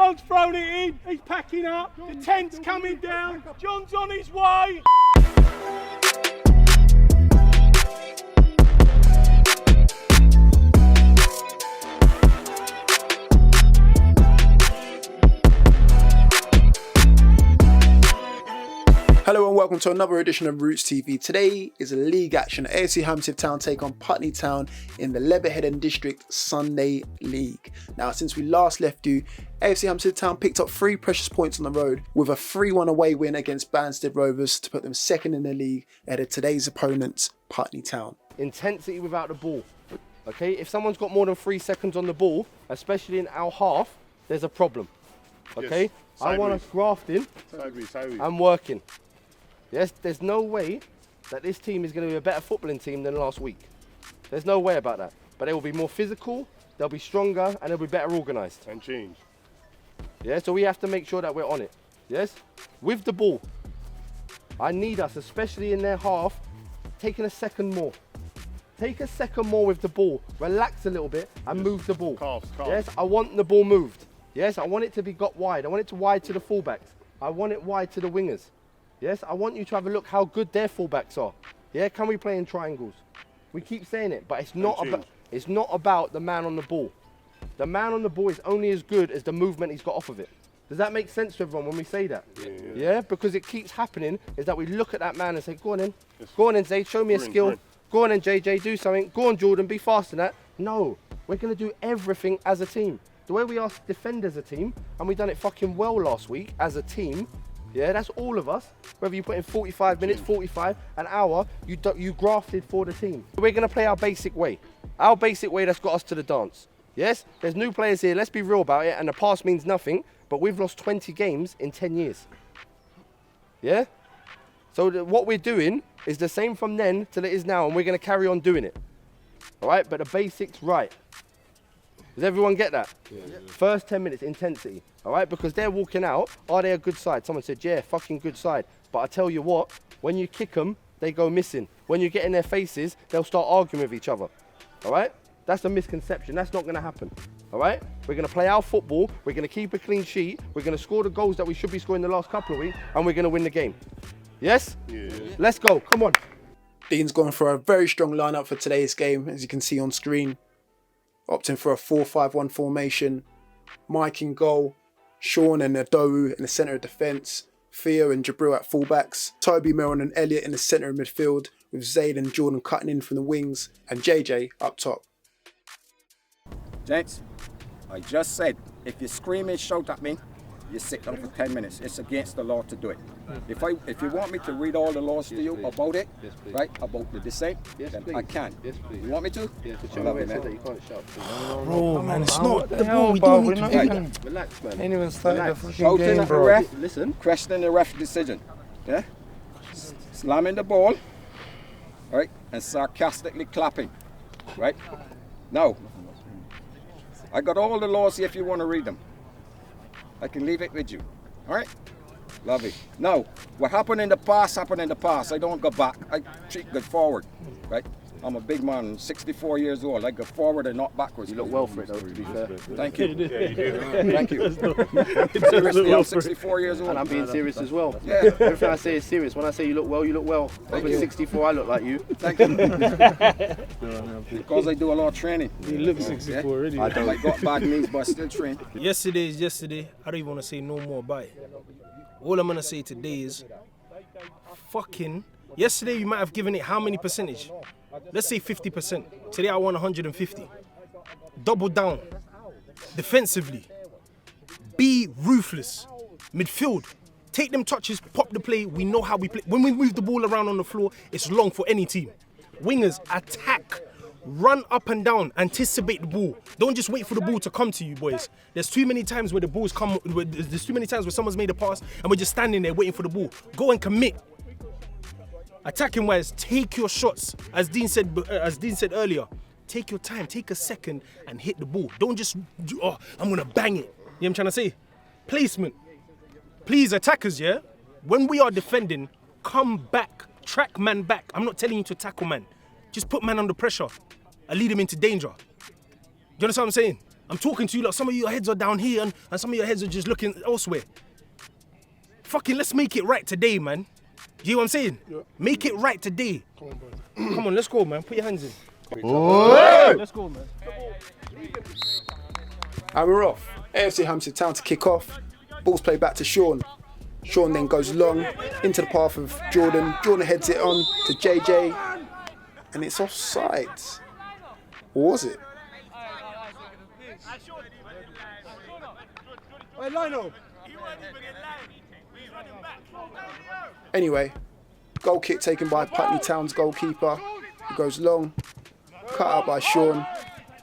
John's thrown it in. He's packing up. The tent's coming down. John's on his way. Hello and welcome to another edition of Rootz TV. Today is a league action. Afc Hammersmith Town take on Putney Town in the Leatherhead District Sunday League. Now, since we last left you, Afc Hammersmith Town picked up 3 precious points on the road with a 3-1 away win against Banstead Rovers to put them second in the league ahead of today's opponents, Putney Town. Intensity without the ball. Okay, if someone's got more than 3 seconds on the ball, especially in our half, there's a problem. Okay, yes, I want us grafting and working. Yes, there's no way that this team is going to be a better footballing team than last week. There's no way about that. But they will be more physical, they'll be stronger, and they'll be better organised. And change. Yeah, so we have to make sure that we're on it. Yes? With the ball. I need us, especially in their half, taking a second more. Take a second more with the ball. Relax a little bit and move the ball. Calves. Yes, I want the ball moved. Yes, I want it to be got wide. I want it to wide to the fullbacks. I want it wide to the wingers. Yes, I want you to have a look how good their fullbacks are. Yeah, can we play in triangles? We keep saying it, but it's not about the man on the ball. The man on the ball is only as good as the movement he's got off of it. Does that make sense to everyone when we say that? Yeah, because it keeps happening is that we look at that man and say, go on in. Go on in, Zayd, show me a skill. Go on in, JJ, do something. Go on, Jordan, be fast in that. No, we're going to do everything as a team. The way we are defend as a team, and we done it fucking well last week as a team. Yeah, that's all of us. Whether you put in 45 minutes, 45, an hour, you grafted for the team. We're going to play our basic way. Our basic way that's got us to the dance. Yes, there's new players here. Let's be real about it. And the past means nothing, but we've lost 20 games in 10 years. Yeah? So what we're doing is the same from then till it is now, and we're going to carry on doing it. All right? But the basics right. Does everyone get that? Yeah. First 10 minutes, intensity, all right? Because they're walking out, are they a good side? Someone said, yeah, fucking good side. But I tell you what, when you kick them, they go missing. When you get in their faces, they'll start arguing with each other, all right? That's a misconception. That's not going to happen, all right? We're going to play our football. We're going to keep a clean sheet. We're going to score the goals that we should be scoring the last couple of weeks, and we're going to win the game. Yes? Yeah. Let's go. Come on. Dean's gone for a very strong lineup for today's game, as you can see on screen. Opting for a 4-5-1 formation. Mike in goal, Sean and Adowu in the centre of defence, Theo and Jabril at fullbacks, Toby, Miron and Elliot in the centre of midfield, with Zayd and Jordan cutting in from the wings, and JJ up top. Gents, I just said, if you scream and shout at me, you sit down for 10 minutes. It's against the law to do it. If you want me to read all the laws to you about it, right, about the dissent, then I can. You want me to? Yes, love it, man. You can't shout. Bro, man, it's not the ball. We don't need to relax, man. Ain't even started the fucking Shouting game, at the bro. ref, Listen. questioning the ref decision. Yeah? Slamming the ball, right, and sarcastically clapping, right? Now, I got all the laws here if you want to read them. I can leave it with you. All right? Lovely. Now, what happened in the past, happened in the past. I don't go back. I treat good forward. Right? I'm a big man, 64 years old. I go forward and not backwards. You look well for it, though, to be fair. Thank you. Yeah, you do. Thank you. Seriously, I'm 64 years old. And I'm being serious as well. Yeah. Everything I say is serious. When I say you look well, you look well. Thank Over you. 64, I look like you. Thank you. Because I do a lot of training. You look 64 already. I don't like got bad knees, but I still train. Yesterday is yesterday. I don't even want to say no more about it. All I'm going to say today is, yesterday you might have given it how many percentage? Let's say 50%. Today I won 150. Double down. Defensively. Be ruthless. Midfield. Take them touches, pop the play. We know how we play. When we move the ball around on the floor, it's long for any team. Wingers, attack. Run up and down, anticipate the ball. Don't just wait for the ball to come to you, boys. There's too many times where the balls come, there's too many times where someone's made a pass and we're just standing there waiting for the ball. Go and commit. Attacking wise, take your shots. As Dean said earlier, take your time, take a second and hit the ball. Don't just, I'm gonna bang it. You know what I'm trying to say? Placement. Please, attackers, yeah? When we are defending, come back, track man back. I'm not telling you to tackle man. Just put man under pressure and lead him into danger. Do you understand what I'm saying? I'm talking to you like some of your heads are down here and some of your heads are just looking elsewhere. Fucking let's make it right today, man. Do you know what I'm saying? Yeah. Make it right today. Come on, boys. Come on, let's go, man. Put your hands in. Oh. Let's go, man. And we're off. AFC Hammersmith Town to kick off. Ball's played back to Sean. Sean then goes long into the path of Jordan. Jordan heads it on to JJ. And it's offsides. Or was it? Anyway, goal kick taken by Putney Town's goalkeeper. He goes long, cut out by Sean,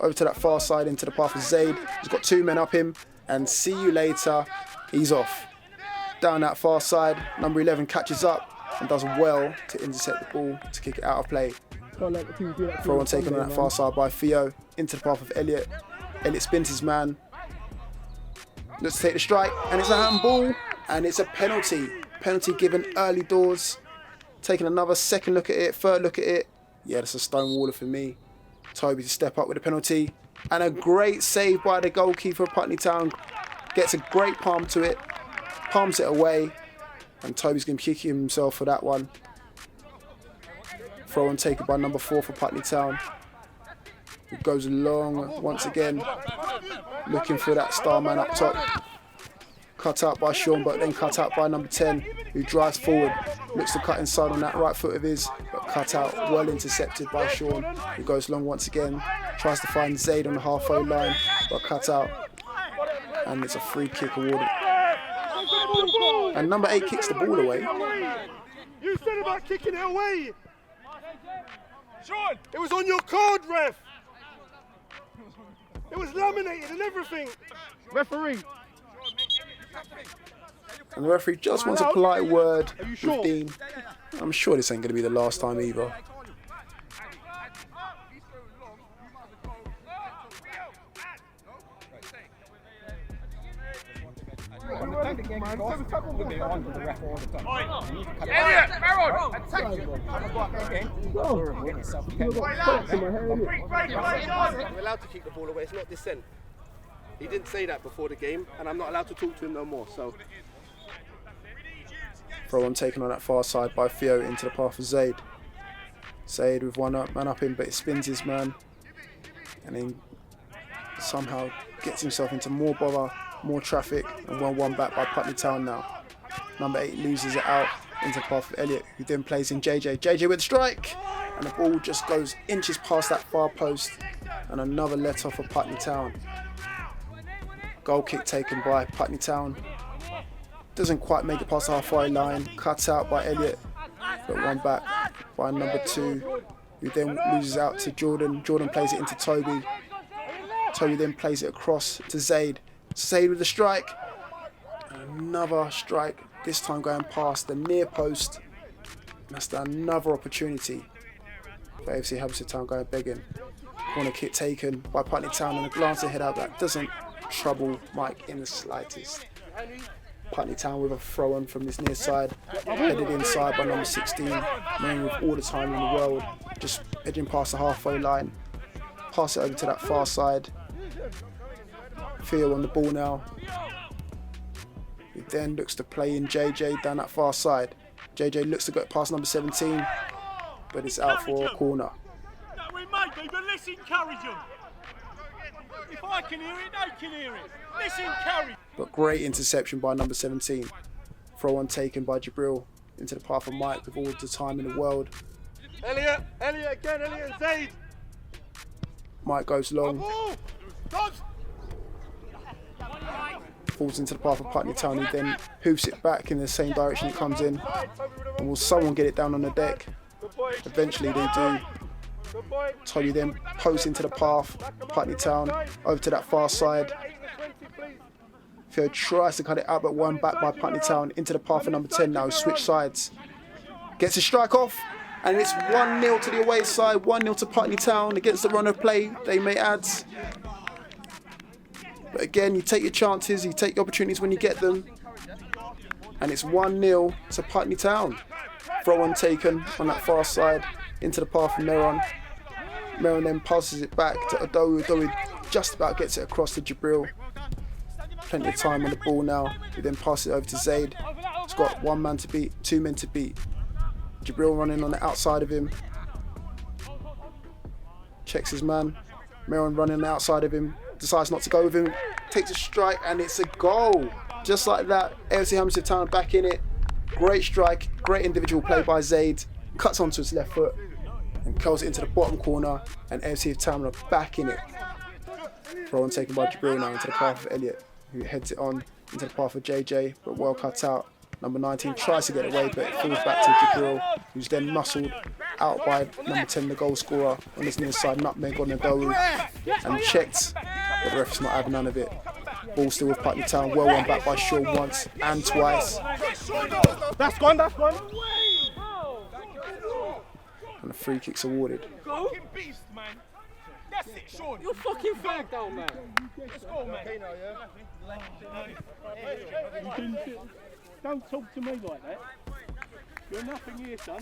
over to that far side into the path of Zaid. He's got 2 men up him, and see you later, he's off. Down that far side, number 11 catches up and does well to intercept the ball to kick it out of play. Throw on taken on that far side by Theo, into the path of Elliot. Elliot spins his man, looks to take the strike, and it's a handball, and it's a penalty. Penalty given early doors. Taking another second look at it, third look at it. Yeah, that's a stonewaller for me. Toby to step up with a penalty. And a great save by the goalkeeper of Putney Town. Gets a great palm to it. Palms it away. And Toby's going to kick himself for that one. Throw on taken by number 4 for Putney Town. It goes long once again. Looking for that star man up top. Cut out by Sean, but then cut out by number 10, who drives forward. Looks to cut inside on that right foot of his, but cut out, well intercepted by Sean, who goes long once again. Tries to find Zaid on the halfway line, but cut out. And it's a free kick awarded. And number 8 kicks the ball away. You said about kicking it away. Sean, it was on your card, ref. It was laminated and everything. Referee. And the referee just wants a polite word with Dean. I'm sure this ain't going to be the last time either. We're allowed to kick the ball away, it's not dissent. He didn't say that before the game, and I'm not allowed to talk to him no more, so. Throw on taken on that far side by Theo into the path of Zaid. Zaid with one man up him, but it spins his man. And then somehow gets himself into more bother, more traffic, and 1-1 back by Putney Town now. Number 8 loses it out into the path of Elliot, who then plays in JJ. JJ with a strike! And the ball just goes inches past that far post. And another let off of Putney Town. Goal kick taken by Putney Town. Doesn't quite make it past the halfway line. Cut out by Elliot. But one back by number 2, who then loses out to Jordan. Jordan plays it into Toby. Toby then plays it across to Zaid. Zaid with a strike. And another strike. This time going past the near post. And that's another opportunity for AFC Hammersmith Town going begging. Corner kick taken by Putney Town and a glance ahead out that doesn't trouble Mike in the slightest. Putney Town with a throw on from this near side, headed inside by number 16, man with all the time in the world, just edging past the halfway line. Pass it over to that far side. Theo on the ball now. He then looks to play in JJ down that far side. JJ looks to go past number 17, but it's out for a corner. That we might be, but let's encourage them. If I can hear it, they can hear it. Let's encourage. But great interception by number 17. Throw on taken by Jabril into the path of Mike with all the time in the world. Elliot again, Elliot and Zaid. Mike goes long. Falls into the path of Putney Town. He then hoofs it back in the same direction it comes in. And will someone get it down on the deck? Eventually they do. Toby then posts into the path. Putney Town over to that far side. Theo tries to cut it out, but one back by Putney Town into the path of number 10 now. Switch sides. Gets a strike off. And it's 1-0 to the away side. 1-0 to Putney Town against the run of play, they may add. But again, you take your chances, you take your opportunities when you get them. And it's 1-0 to Putney Town. Throw on taken on that far side into the path of Meron. Meron then passes it back to Adowu. Adowu just about gets it across to Jabril. Plenty of time on the ball now. He then passes it over to Zaid. He's got 1 man to beat, 2 men to beat. Jabril running on the outside of him. Checks his man. Meron running on the outside of him. Decides not to go with him. Takes a strike and it's a goal. Just like that, AFC Hammersmith Town back in it. Great strike, great individual play by Zaid. Cuts onto his left foot and curls it into the bottom corner. And AFC Town are back in it. Throw on taken by Jabril now into the path of Elliot, who heads it on into the path of JJ, but well cut out. Number 19 tries to get away, but it falls back to Jabril, who's then muscled out by number 10, the goal scorer, on his near side, nutmeg on the goal, and checked, but the ref's not having none of it. Ball still with Putney Town, well won back by Shaw once and twice. That's gone, that's gone. And the free kick's awarded. Fucking beast, man. That's it, Sean. You're fucking flagged down, man. Let's go, man. Don't talk to me like that. You're nothing here, son.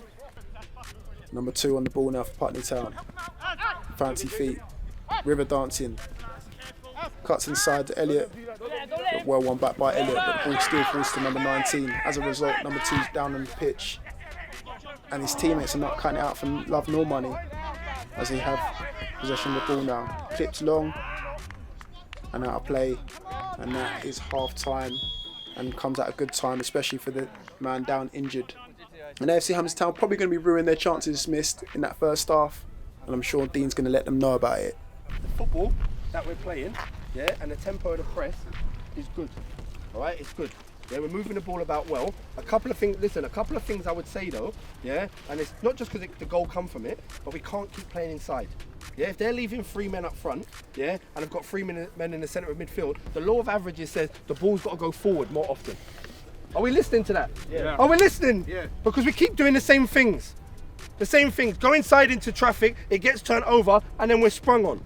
Number 2 on the ball now for Putney Town. Fancy feet. River dancing. Cuts inside to Elliot. But well won back by Elliot, but the ball still falls to number 19. As a result, number 2's down on the pitch. And his teammates are not cutting it out for love nor money, as they have possession of the ball now. Clipped long and out of play, and that is half time and comes at a good time, especially for the man down injured. And AFC Hammersmith Town probably going to be ruining their chances missed in that first half, and I'm sure Dean's going to let them know about it. The football that we're playing, yeah, and the tempo of the press is good. All right, it's good. Yeah, we're moving the ball about well. A couple of things I would say though, yeah, and it's not just because the goal come from it, but we can't keep playing inside. Yeah, if they're leaving 3 men up front, yeah, and I've got 3 men in the centre of midfield, the law of averages says the ball's got to go forward more often. Are we listening to that? Yeah. Are we listening? Yeah. Because we keep doing the same things. The same things. Go inside into traffic, it gets turned over, and then we're sprung on.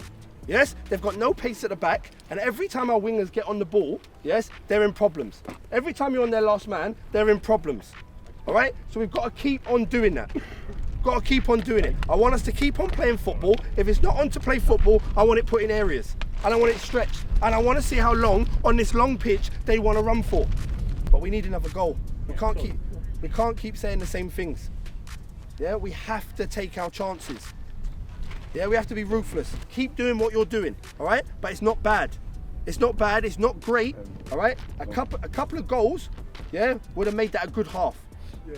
Yes, they've got no pace at the back, and every time our wingers get on the ball, yes, they're in problems. Every time you're on their last man, they're in problems. All right? So we've got to keep on doing that. Got to keep on doing it. I want us to keep on playing football. If it's not on to play football, I want it put in areas. And I want it stretched. And I want to see how long, on this long pitch, they want to run for. But we need another goal. We can't keep saying the same things. Yeah, we have to take our chances. Yeah, we have to be ruthless. Keep doing what you're doing, all right? But it's not bad. It's not bad, it's not great, all right? A couple of goals, yeah, would have made that a good half,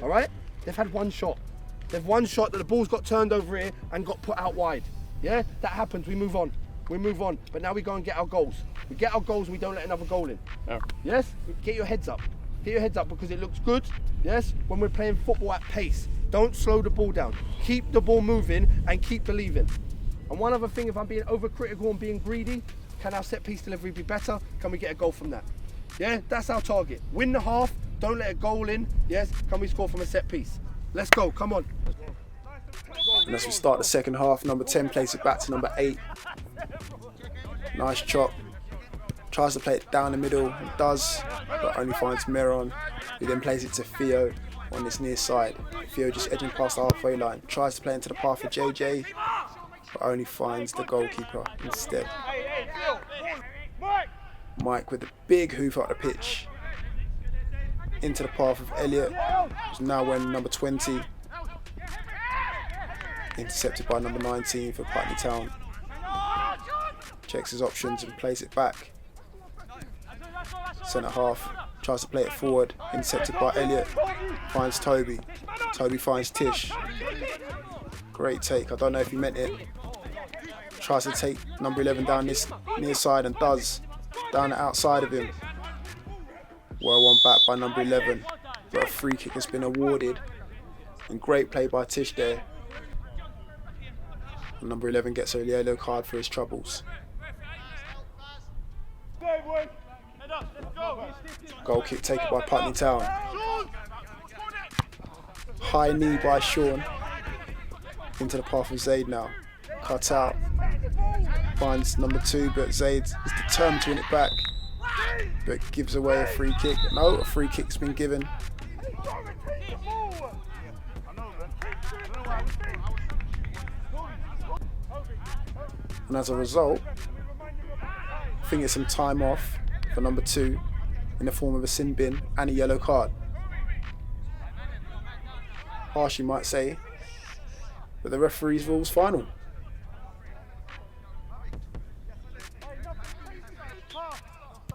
all right? They've had one shot. They've one shot that the ball's got turned over here and got put out wide. Yeah, that happens, we move on. We move on, but now we go and get our goals. We get our goals and we don't let another goal in. Yeah. Yes, get your heads up. Get your heads up because it looks good, yes, when we're playing football at pace. Don't slow the ball down. Keep the ball moving and keep believing. And one other thing, if I'm being overcritical and being greedy, can our set piece delivery be better? Can we get a goal from that? Yeah, that's our target. Win the half, don't let a goal in. Yes, can we score from a set piece? Let's go, come on. And as we start the second half, number 10 plays it back to number 8. Nice chop. Tries to play it down the middle, and does, but only finds Meron, who then plays it to Theo on this near side. Theo just edging past the halfway line. Tries to play into the path of JJ, but only finds the goalkeeper instead. Mike with a big hoof out the pitch. Into the path of Elliot, who's now wearing number 20. Intercepted by number 19 for Putney Town. Checks his options and plays it back. Centre half, tries to play it forward. Intercepted by Elliot. Finds Toby. Toby finds Tish. Great take, I don't know if he meant it. Tries to take number 11 down this near side and does. Down the outside of him. Well won back by number 11. But a free kick has been awarded. And great play by Tish there. And number 11 gets a yellow card for his troubles. Goal kick taken by Putney Town. High knee by Sean. Into the path of Zaid now. Cut out. Finds number 2, but Zaid is determined to win it back. But gives away a free kick. No, a free kick's been given. And as a result, I think it's some time off for number 2 in the form of a Sinbin and a yellow card. Harsh, you might say, but the referee's rules final.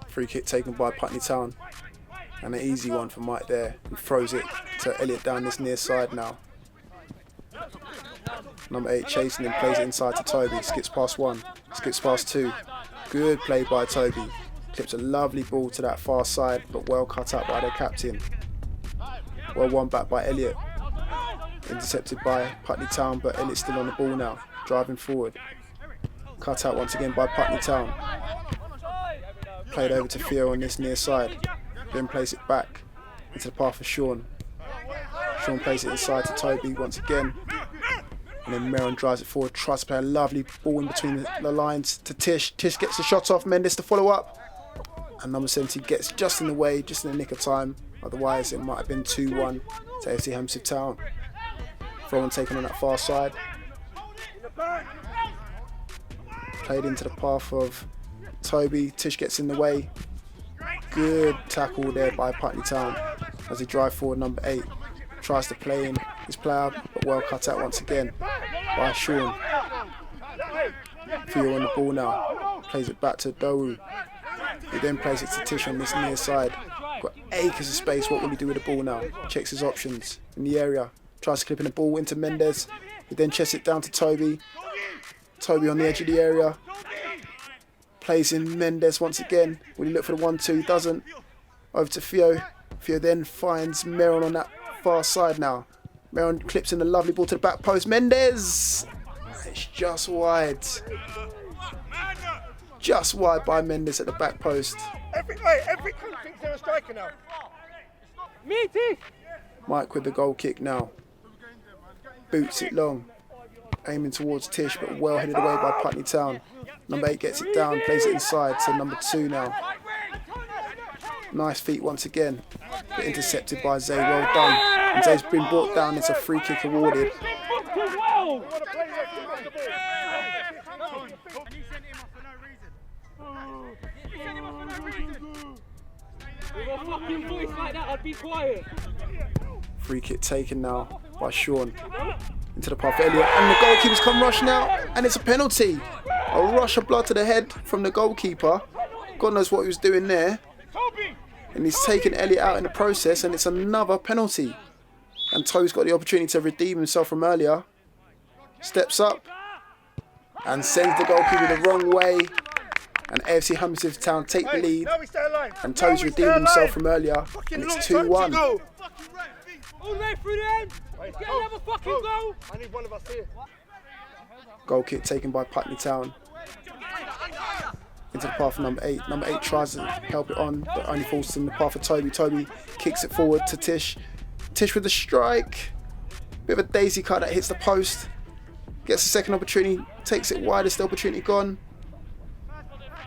Free kick taken by Putney Town, and an easy one for Mike there, who throws it to Elliot down this near side now. Number 8 chasing him, plays it inside to Toby, skips past 1, skips past 2. Good play by Toby, clips a lovely ball to that far side, but well cut out by their captain. Well won back by Elliot. Intercepted by Putney Town, but Elliot's still on the ball now, driving forward. Cut out once again by Putney Town. Played over to Theo on this near side, then plays it back into the path of Sean. Sean plays it inside to Toby once again, and then Meron drives it forward, tries to play a lovely ball in between the lines to Tish. Tish gets the shot off, Mendes to follow up, and number 70 gets just in the way, just in the nick of time, otherwise it might have been 2-1 to Afc Hammersmith Town. Throw on taken on that far side. Played into the path of Toby, Tish gets in the way. Good tackle there by Putney Town as they drive forward. Number 8 tries to play in his player, but well cut out once again by Sean. Theo on the ball now, plays it back to Dowu. He then plays it to Tish on this near side. Got acres of space, what will he do with the ball now? Checks his options in the area, tries to clip in the ball into Mendes. He then chests it down to Toby. Toby on the edge of the area. Plays in Mendes once again. Will he look for the 1-2? Doesn't. Over to Theo. Theo then finds Meron on that far side now. Meron clips in a lovely ball to the back post. Mendes! It's just wide. Just wide by Mendes at the back post. Every country thinks they're a striker now. Mike with the goal kick now. Boots it long. Aiming towards Tish, but well headed away by Putney Town. Number 8 gets it down, plays it inside to number 2 now. Nice feet once again, but intercepted by Zay, well done. And Zay's been brought down, it's a free kick awarded. Free kick taken now by Sean. Into the path of Elliot, and the goalkeeper's come rushing out, and it's a penalty. A rush of blood to the head from the goalkeeper. God knows what he was doing there. And he's taken Elliot out in the process, and it's another penalty. And Toe's got the opportunity to redeem himself from earlier. Steps up and sends the goalkeeper the wrong way. And AFC Hammersmith Town take the lead. And Toe's redeemed himself from earlier, and it's 2-1. All the way through the end. Get another fucking goal. I need one of us here. Goal kick taken by Putney Town. Into the path of number 8. Number 8 tries to help it on, but only falls in the path of Toby. Toby kicks it forward to Tish. Tish with the strike. Bit of a daisy cut that hits the post. Gets a second opportunity, takes it wide, it's the opportunity gone.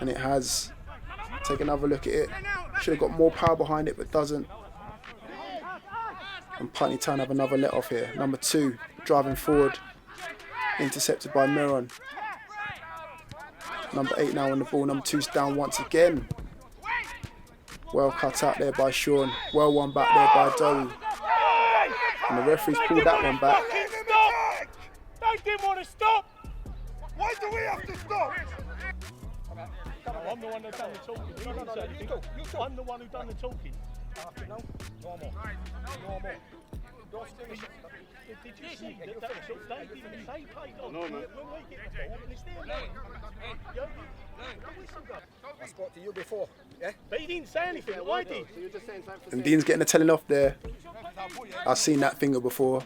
And it has. Take another look at it. Should have got more power behind it, but doesn't. And Putney Town have another let off here. Number 2 driving forward. Intercepted by Meron. Number 8 now on the ball. Number 2's down once again. Well cut out there by Sean. Well won back there by Dowie. And the referee's pulled that one back. They didn't want to stop. Why do we have to stop? I'm the one who done the talking. You didn't say anything. I'm the one who done the talking. No more. Did you see that they didn't say played on? No. When we get the ball, it's there. I spoke to you before, yeah? But he didn't say anything, I did. And Dean's getting a telling off there. I've seen that finger before.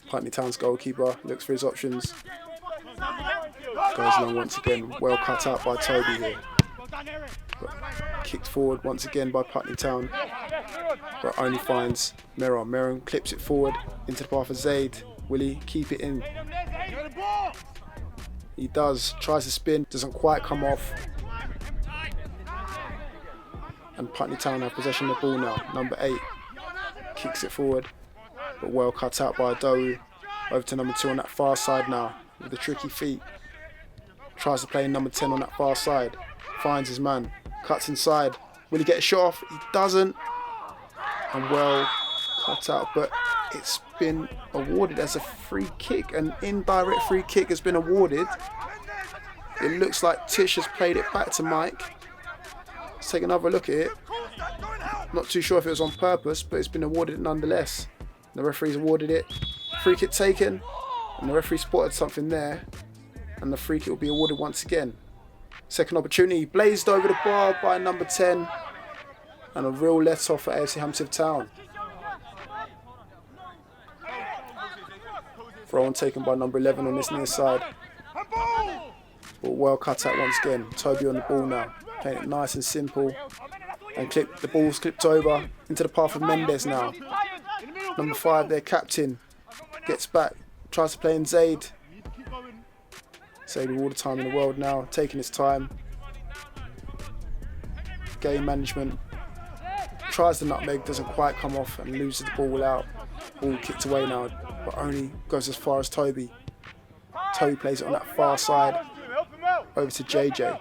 Putney Town's goalkeeper looks for his options. Goes long once again. Well cut out by Toby here. But kicked forward once again by Putney Town. But only finds Meron. Meron clips it forward into the path of Zaid. Will he keep it in? He does. Tries to spin. Doesn't quite come off. And Putney Town have possession of the ball now. Number 8 kicks it forward. But well cut out by Dowie. Over to number 2 on that far side now with the tricky feet. Tries to play number 10 on that far side. Finds his man. Cuts inside. Will he get a shot off? He doesn't. And well cut out. But it's been awarded as a free kick. An indirect free kick has been awarded. It looks like Tish has played it back to Mike. Let's take another look at it. Not too sure if it was on purpose, but it's been awarded nonetheless. The referee's awarded it. Free kick taken. And the referee spotted something there. And the free kick will be awarded once again. Second opportunity. Blazed over the bar by number 10. And a real let-off for AFC Hammersmith Town. Throw on taken by number 11 on this near side. But well cut out once again. Toby on the ball now. Playing it nice and simple. And the ball's clipped over into the path of Mendes now. Number 5, their captain, gets back, tries to play in Zaid. Zaid with all the time in the world now, taking his time. Game management. Tries the nutmeg, doesn't quite come off and loses the ball out. Ball kicked away now, but only goes as far as Toby. Toby plays it on that far side, over to JJ.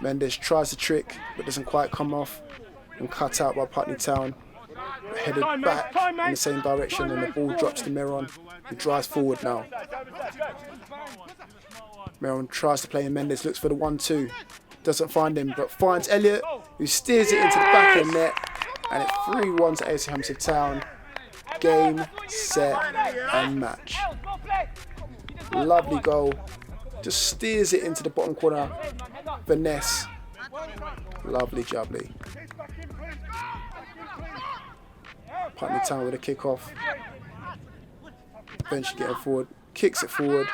Mendes tries the trick, but doesn't quite come off, and cut out by Putney Town. Headed back in the same direction, and the ball drops to Meron, who drives forward now. Meron tries to play in Mendes, looks for the 1-2. Doesn't find him, but finds Elliot, who steers it into the back of the net, and it's 3-1 to AFC Hammersmith Town. Game, set, and match. Lovely goal. Just steers it into the bottom corner. Finesse. Lovely jubbly. Putney Town with a kick off. Eventually getting forward. Kicks it forward.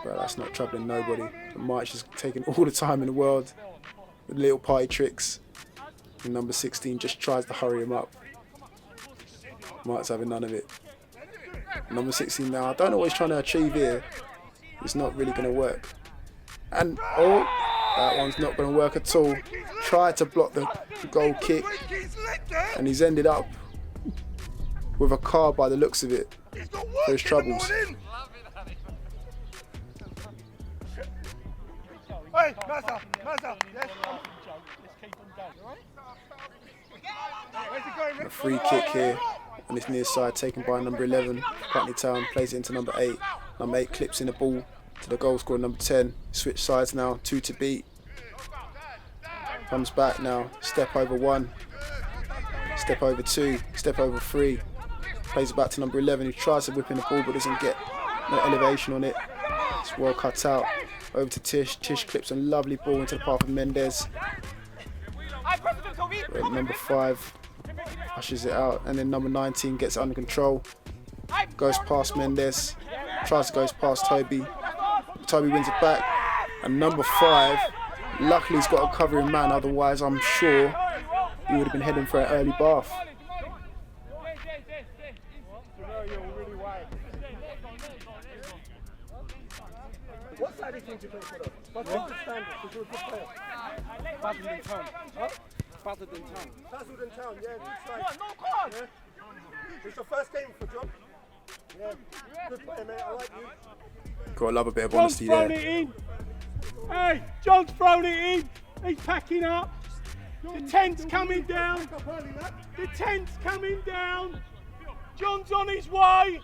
But that's not troubling nobody. Mike's just taking all the time in the world with little party tricks. And number 16 just tries to hurry him up. Mike's having none of it. Number 16 now, I don't know what he's trying to achieve here. It's not really going to work. And, oh, that one's not going to work at all. Tried to block the goal kick. And he's ended up with a car by the looks of it for his troubles. A free kick here on this near side, taken by number 11. Putney Town plays it into number 8. Number 8 clips in the ball to the goal scorer, number 10. Switch sides now, 2 to beat. Comes back now, step over 1, step over 2, step over 3. Plays it back to number 11, who tries to whip in the ball but doesn't get no elevation on it. It's well cut out. Over to Tish. Tish clips a lovely ball into the path of Mendes. Number 5 pushes it out, and then number 19 gets it under control. Goes past Mendes. Tries to go past Toby. Toby wins it back. And number 5, luckily he's got a covering man, otherwise I'm sure he would have been heading for an early bath. What side do you think you play for them? But what's the standard? Because you're a good player. Basildon Town. Huh? Basildon Town. Basildon Town, yeah. What? No card! Yeah. It's your first game for John. Yeah. Good player, mate. I like you. Got to love a bit of honesty there. John's thrown it in. Hey, John's thrown it in. He's packing up. The tent's coming down. The tent's coming down. John's on his way.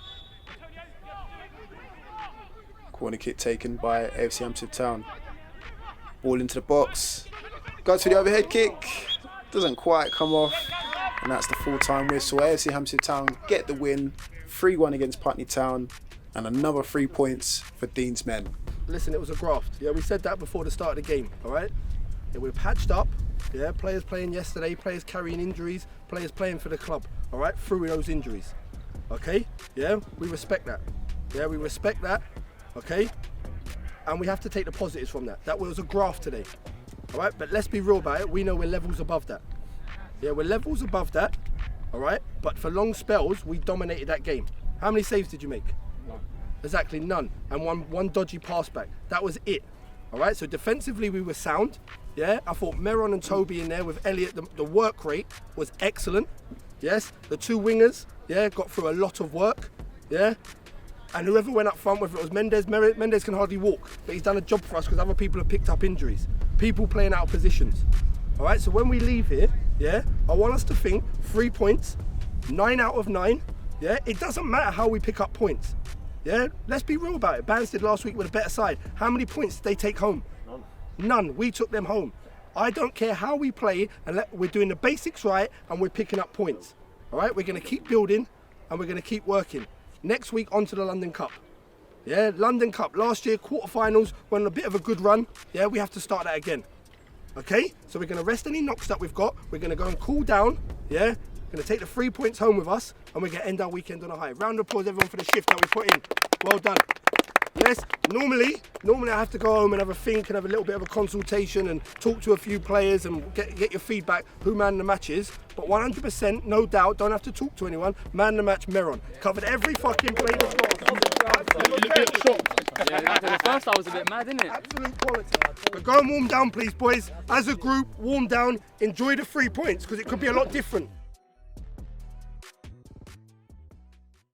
Corner kick taken by AFC Hammersmith Town. Ball into the box. Goes for the overhead kick. Doesn't quite come off. And that's the full-time whistle. AFC Hammersmith Town get the win. 3-1 against Putney Town. And another 3 points for Dean's men. Listen, it was a graft. Yeah, we said that before the start of the game, all right? Yeah, we're patched up. Yeah, players playing yesterday, players carrying injuries, players playing for the club, all right, through those injuries. Okay? Yeah, we respect that. Yeah, we respect that. Okay? And we have to take the positives from that. That was a graft today. All right? But let's be real about it. We know we're levels above that. Yeah, we're levels above that. All right? But for long spells, we dominated that game. How many saves did you make? None. Exactly none. And one dodgy pass back. That was it. All right? So defensively, we were sound. Yeah? I thought Meron and Toby in there with Elliot, the work rate was excellent. Yes? The 2 wingers, yeah, got through a lot of work. Yeah? And whoever went up front, whether it was Mendes can hardly walk, but he's done a job for us because other people have picked up injuries. People playing out of positions. All right, so when we leave here, yeah, I want us to think 3 points, 9 out of 9. Yeah, it doesn't matter how we pick up points. Yeah, let's be real about it. Banstead last week with a better side. How many points did they take home? None. We took them home. I don't care how we play, and we're doing the basics right, and we're picking up points. All right, we're going to keep building, and we're going to keep working. Next week, on to the London Cup. Yeah, London Cup. Last year, quarterfinals, went on a bit of a good run. Yeah, we have to start that again. Okay, so we're going to rest any knocks that we've got. We're going to go and cool down. Yeah, going to take the 3 points home with us, and we're going to end our weekend on a high. Round of applause, everyone, for the shift that we put in. Well done. Yes, normally I have to go home and have a think and have a little bit of a consultation and talk to a few players and get your feedback, who man the match is. But 100%, no doubt, don't have to talk to anyone. Man the match, Meron. Covered every fucking play we've got. Yeah, the first I was a bit mad, innit? Absolute quality. But go and warm down, please, boys. As a group, warm down. Enjoy the 3 points, because it could be a lot different.